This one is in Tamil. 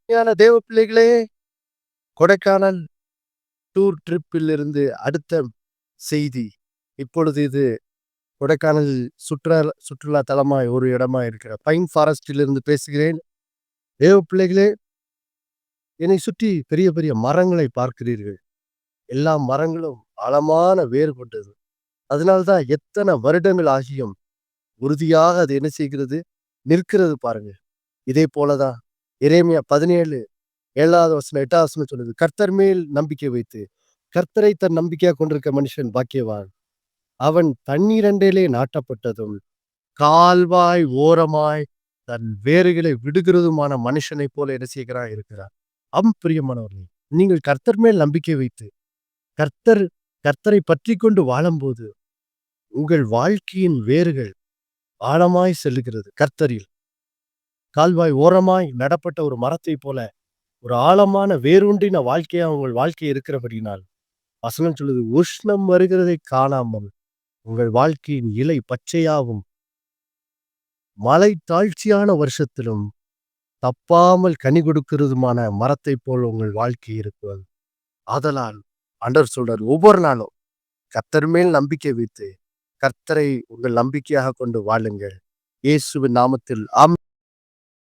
தேவ பிள்ளைகளே, கொடைக்கானல் டூர் ட்ரிப்பில் இருந்து அடுத்த செய்தி. இப்பொழுது இது கொடைக்கானல் சுற்றுலா தலமாய் ஒரு இடமா இருக்கிற பைன் ஃபாரஸ்டில் இருந்து பேசுகிறேன். தேவ பிள்ளைகளே, என்னை சுற்றி பெரிய பெரிய மரங்களை பார்க்கிறீர்கள். எல்லா மரங்களும் ஆழமான வேர் கொண்டது. அதனால்தான் எத்தனை வருடங்கள் ஆகியும் உறுதியாக அது என்ன செய்கிறது? நிற்கிறது பாருங்க. இதே போலதான் எரேமியா 17 7வது வசனம் 8வது வசனம் சொல்லுது. கர்த்தர் மேல் நம்பிக்கை வைத்து கர்த்தரை தன் நம்பிக்கையா கொண்டிருக்க மனுஷன் பாக்கியவான். அவன் தண்ணீர் அண்டையிலே நாட்டப்பட்டதும் கால்வாய் ஓரமாய் தன் வேர்களை விடுகிறதுமான மனுஷனைப் போல என்ன செய்கிறான் இருக்கிறார். பிரியமானவர்களே, நீங்கள் கர்த்தர் மேல் நம்பிக்கை வைத்து கர்த்தர் கர்த்தரை பற்றி கொண்டு வாழும்போது உங்கள் வாழ்க்கையின் வேர்கள் ஆழமாய் செல்லுகிறது. கர்த்தரில் கால்வாய் ஓரமாய் நடப்பட்ட ஒரு மரத்தை போல ஒரு ஆழமான வேரூன்றின வாழ்க்கையா உங்கள் வாழ்க்கை இருக்கிறபடினால் வசனம் சொல்லுது, உஷ்ணம் வருகிறதை காணாமல் உங்கள் வாழ்க்கையின் இலை பச்சையாகும். மலை தாழ்ச்சியான வருஷத்திலும் தப்பாமல் கனி கொடுக்கிறதுமான மரத்தை போல் உங்கள் வாழ்க்கை இருக்கிறது. ஆதலால் ஆண்டவர் சொல்றார், ஒவ்வொரு நாளும் கர்த்தர் மேல் நம்பிக்கை வைத்து கர்த்தரை உங்கள் நம்பிக்கையாக கொண்டு வாழுங்கள். இயேசுவின் நாமத்தில் ஆமென்.